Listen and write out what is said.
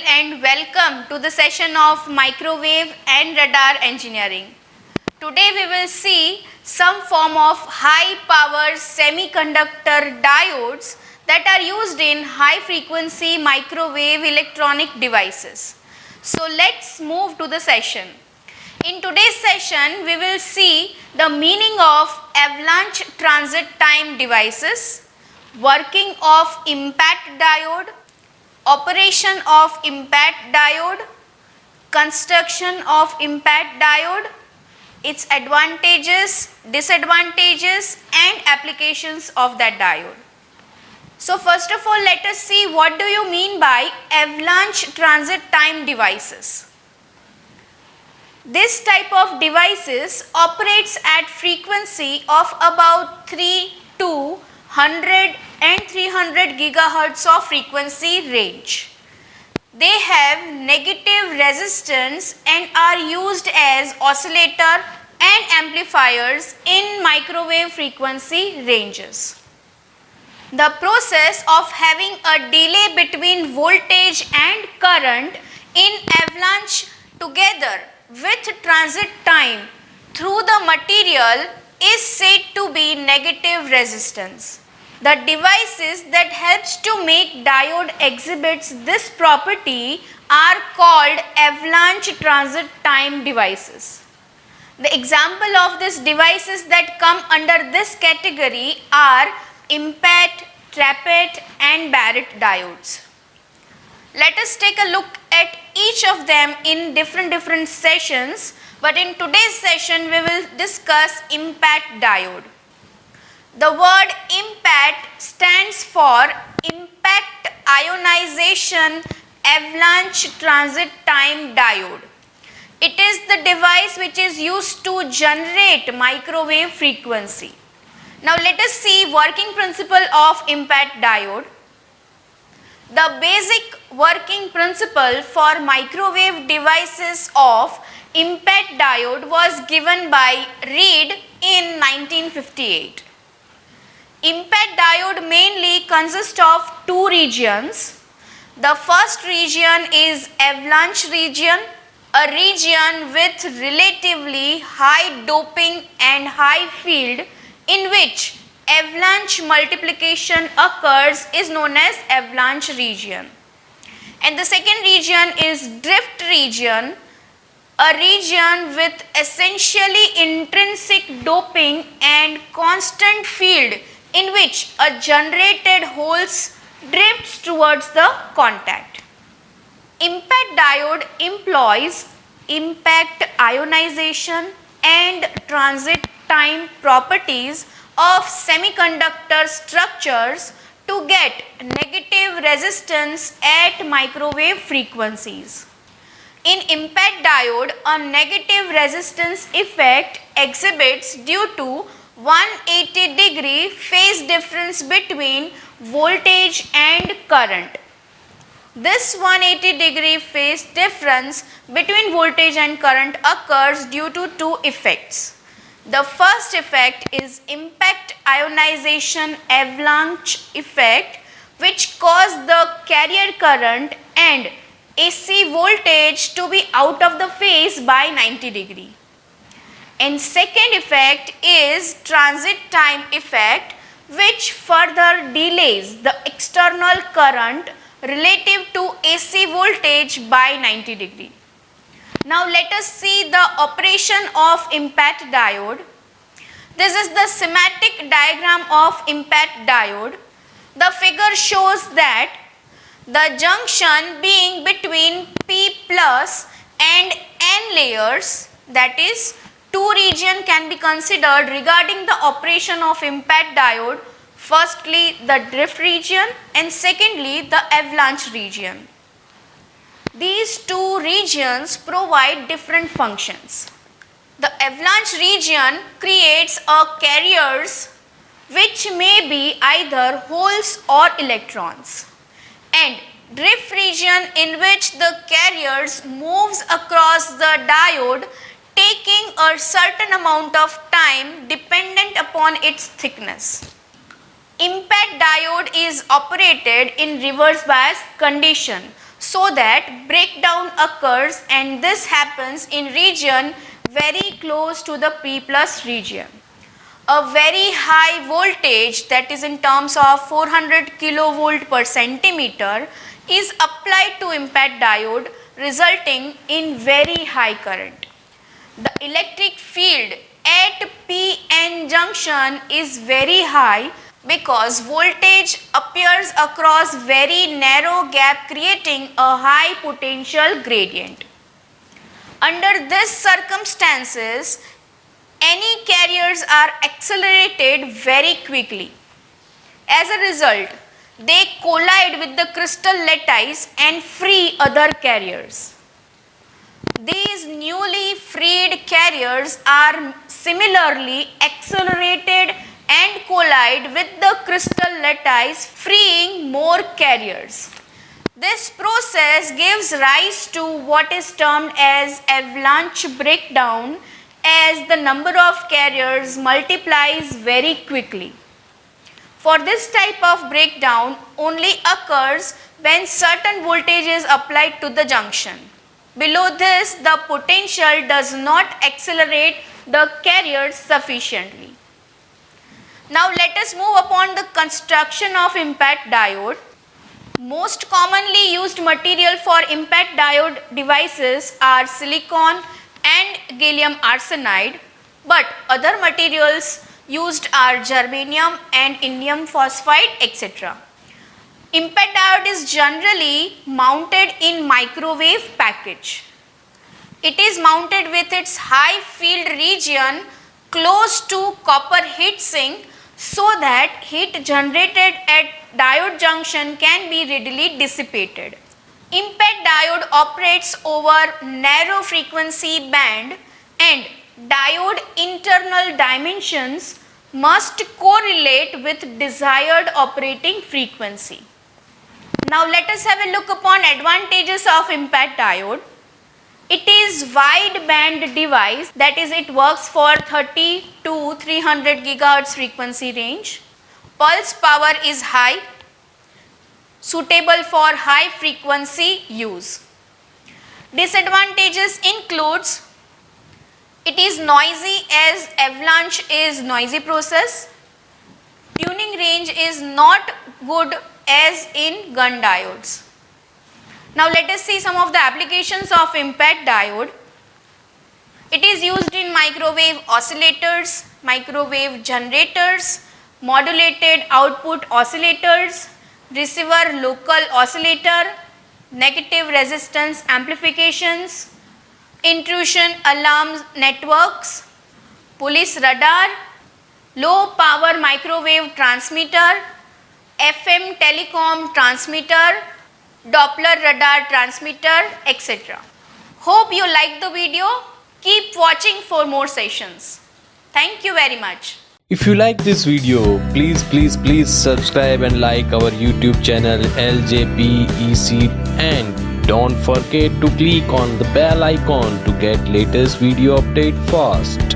and welcome to the session of microwave and radar engineering. Today we will see some form of high power semiconductor diodes that are used in high frequency microwave electronic devices. So let's move to the session. In today's session we will see the meaning of avalanche transit time devices, working of impact diode, operation of impact diode, construction of impact diode, its advantages, disadvantages and applications of that diode. So first of all, let us see what do you mean by avalanche transit time devices. This type of devices operates at frequency of about 3 to 100 and 300 gigahertz of frequency range. They have negative resistance and are used as oscillator and amplifiers in microwave frequency ranges. The process of having a delay between voltage and current in avalanche together with transit time through the material is said to be negative resistance. The devices that helps to make diode exhibits this property are called avalanche transit time devices. The example of these devices that come under this category are IMPAT, TRAPET and Barrett diodes. Let us take a look at each of them in different sessions, but in today's session we will discuss IMPAT diode. The word IMPAT stands for Impact Ionization Avalanche Transit Time Diode. It is the device which is used to generate microwave frequency. Now let us see working principle of IMPAT diode. The basic working principle for microwave devices of IMPAT diode was given by Reed in 1958. IMPAT diode mainly consists of two regions. The first region is avalanche region, a region with relatively high doping and high field in which avalanche multiplication occurs is known as avalanche region. And the second region is drift region, a region with essentially intrinsic doping and constant field in which a generated holes drifts towards the contact. IMPAT diode employs impact ionization and transit time properties of semiconductor structures to get negative resistance at microwave frequencies. In IMPAT diode, a negative resistance effect exhibits due to 180-degree phase difference between voltage and current. This 180-degree phase difference between voltage and current occurs due to two effects. The first effect is impact ionization avalanche effect, which causes the carrier current and AC voltage to be out of the phase by 90 degree. And second effect is transit time effect, which further delays the external current relative to AC voltage by 90 degree. Now let us see the operation of IMPAT diode. This is the schematic diagram of IMPAT diode. The figure shows that the junction being between P plus and N layers, that is, two regions can be considered regarding the operation of IMPAT diode. Firstly, the drift region and secondly, the avalanche region. These two regions provide different functions. The avalanche region creates carriers which may be either holes or electrons, and drift region in which the carriers moves across the diode taking a certain amount of time dependent upon its thickness. IMPAT diode is operated in reverse bias condition so that breakdown occurs, and this happens in region very close to the P plus region. A very high voltage, that is in terms of 400 kilovolt per centimeter, is applied to impact diode, resulting in very high current. The electric field at PN junction is very high because voltage appears across very narrow gap, creating a high potential gradient. Under these circumstances, any carriers are accelerated very quickly. As a result, they collide with the crystal lattice and free other carriers. These newly freed carriers are similarly accelerated and collide with the crystal lattice, freeing more carriers. This process gives rise to what is termed as avalanche breakdown, as the number of carriers multiplies very quickly. For this type of breakdown only occurs when certain voltage is applied to the junction. Below this, the potential does not accelerate the carriers sufficiently. Now let us move upon the construction of impact diode. Most commonly used material for impact diode devices are silicon and gallium arsenide, but other materials used are germanium and indium phosphide, etc. Impact diode is generally mounted in microwave package. It is mounted with its high field region close to copper heat sink, so that heat generated at diode junction can be readily dissipated. Impact diode operates over narrow frequency band, and diode internal dimensions must correlate with desired operating frequency. Now let us have a look upon advantages of impact diode. It is wide band device, that is it works for 30 to 300 GHz frequency range. Pulse power is high, suitable for high frequency use. Disadvantages includes it is noisy, as avalanche is noisy process. Tuning range is not good as in gun diodes. Now let us see some of the applications of impact diode. It is used in microwave oscillators, microwave generators, modulated output oscillators, receiver local oscillator, negative resistance amplifications, intrusion alarm networks, police radar, low power microwave transmitter, FM telecom transmitter, Doppler radar transmitter, etc. Hope you liked the video. Keep watching for more sessions. Thank you very much. If you like this video, please subscribe and like our YouTube channel LJPEC, and don't forget to click on the bell icon to get latest video update fast.